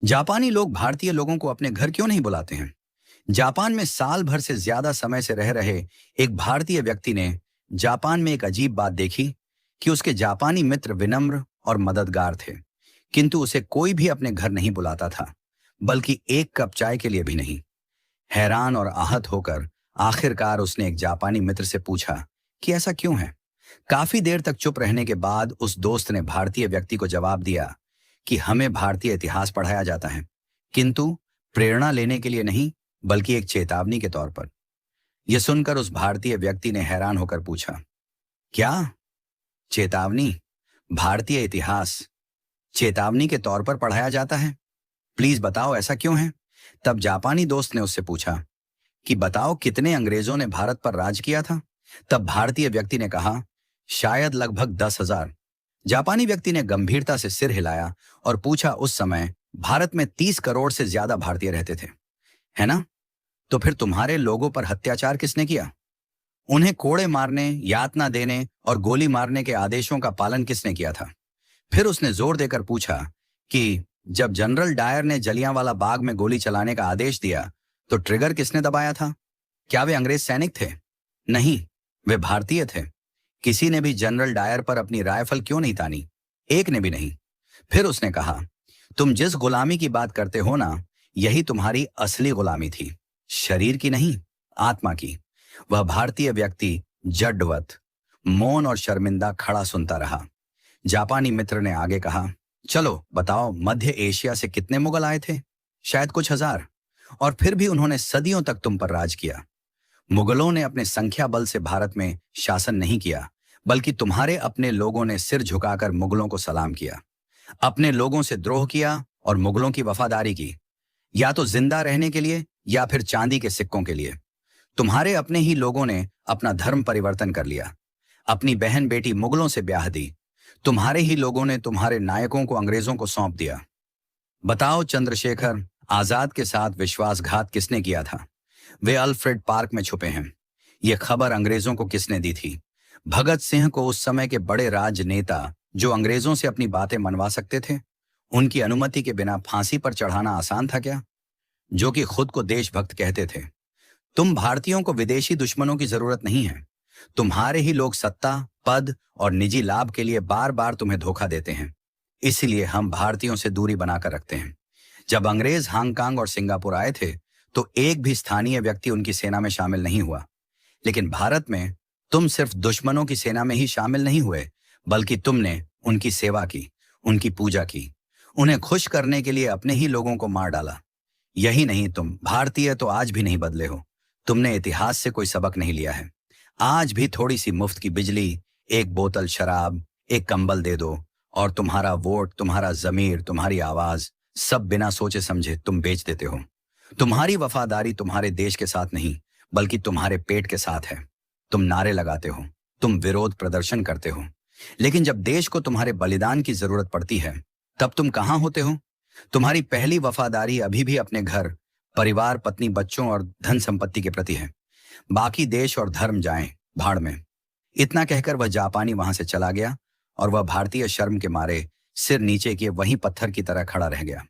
जापानी लोग भारतीय लोगों को अपने घर क्यों नहीं बुलाते हैं? जापान में साल भर से ज्यादा समय से रह रहे एक भारतीय व्यक्ति ने जापान में एक अजीब बात देखी कि उसके जापानी मित्र विनम्र और मददगार थे, किंतु उसे कोई भी अपने घर नहीं बुलाता था, बल्कि एक कप चाय के लिए भी नहीं। हैरान और आहत होकर आखिरकार उसने एक जापानी मित्र से पूछा कि ऐसा क्यों है। काफी देर तक चुप रहने के बाद उस दोस्त ने भारतीय व्यक्ति को जवाब दिया कि हमें भारतीय इतिहास पढ़ाया जाता है, किंतु प्रेरणा लेने के लिए नहीं, बल्कि एक चेतावनी के तौर पर। यह सुनकर उस भारतीय व्यक्ति ने हैरान होकर पूछा, क्या चेतावनी? भारतीय इतिहास चेतावनी के तौर पर पढ़ाया जाता है? प्लीज बताओ ऐसा क्यों है? तब जापानी दोस्त ने उससे पूछा कि बताओ कितने अंग्रेजों ने भारत पर राज किया था? तब भारतीय व्यक्ति ने कहा, शायद लगभग 10,000। जापानी व्यक्ति ने गंभीरता से सिर हिलाया और पूछा, उस समय भारत में 30 करोड़ से ज्यादा भारतीय रहते थे, है ना? तो फिर तुम्हारे लोगों पर अत्याचार किसने किया? उन्हें कोड़े मारने, यातना देने और गोली मारने के आदेशों का पालन किसने किया था? फिर उसने जोर देकर पूछा कि जब जनरल डायर ने जलियांवाला बाग में गोली चलाने का आदेश दिया, तो ट्रिगर किसने दबाया था? क्या वे अंग्रेज सैनिक थे? नहीं, वे भारतीय थे। किसी ने भी जनरल डायर पर अपनी राइफल क्यों नहीं तानी? एक ने भी नहीं। फिर उसने कहा, तुम जिस गुलामी की बात करते हो ना, यही तुम्हारी असली गुलामी थी, शरीर की नहीं, आत्मा की। वह भारतीय व्यक्ति जड्डवत, मौन और शर्मिंदा खड़ा सुनता रहा। जापानी मित्र ने आगे कहा, चलो बताओ, मध्य एशिया से कितने मुगल आए थे? शायद कुछ हजार। और फिर भी उन्होंने सदियों तक तुम पर राज किया। मुगलों ने अपने संख्या बल से भारत में शासन नहीं किया, बल्कि तुम्हारे अपने लोगों ने सिर झुकाकर मुगलों को सलाम किया, अपने लोगों से द्रोह किया और मुगलों की वफादारी की, या तो जिंदा रहने के लिए या फिर चांदी के सिक्कों के लिए। तुम्हारे अपने ही लोगों ने अपना धर्म परिवर्तन कर लिया, अपनी बहन बेटी मुगलों से ब्याह दी। तुम्हारे ही लोगों ने तुम्हारे नायकों को अंग्रेजों को सौंप दिया। बताओ, चंद्रशेखर आजाद के साथ विश्वासघात किसने किया था? वे अल्फ्रेड पार्क में छुपे हैं। यह खबर अंग्रेजों को किसने दी थी? भगत सिंह को, उस समय के बड़े राजनेता जो अंग्रेजों से अपनी बातें मनवा सकते थे। उनकी अनुमति के बिना फांसी पर चढ़ाना आसान था क्या? जो कि खुद को देशभक्त कहते थे। तुम भारतीयों को विदेशी दुश्मनों की जरूरत नहीं है। तुम्हारे ही लोग सत्ता, पद और निजी लाभ के लिए बार बार तुम्हें धोखा देते हैं। इसलिए हम भारतीयों से दूरी बनाकर रखते हैं। जब अंग्रेज हांगकांग और सिंगापुर आए थे, तो एक भी स्थानीय व्यक्ति उनकी सेना में शामिल नहीं हुआ। लेकिन भारत में तुम सिर्फ दुश्मनों की सेना में ही शामिल नहीं हुए, बल्कि तुमने उनकी सेवा की, उनकी पूजा की, उन्हें खुश करने के लिए अपने ही लोगों को मार डाला। यही नहीं, तुम भारतीय तो आज भी नहीं बदले हो। तुमने इतिहास से कोई सबक नहीं लिया है। आज भी थोड़ी सी मुफ्त की बिजली, एक बोतल शराब, एक कंबल दे दो और तुम्हारा वोट, तुम्हारा जमीर, तुम्हारी आवाज, सब बिना सोचे समझे तुम बेच देते हो। तुम्हारी वफादारी तुम्हारे देश के साथ नहीं, बल्कि तुम्हारे पेट के साथ है। तुम नारे लगाते हो, तुम विरोध प्रदर्शन करते हो, लेकिन जब देश को तुम्हारे बलिदान की जरूरत पड़ती है, तब तुम कहां होते हो? तुम्हारी पहली वफादारी अभी भी अपने घर, परिवार, पत्नी, बच्चों और धन संपत्ति के प्रति है। बाकी देश और धर्म जाएं भाड़ में। इतना कहकर वह जापानी वहां से चला गया और वह भारतीय शर्म के मारे सिर नीचे किए वहीं पत्थर की तरह खड़ा रह गया।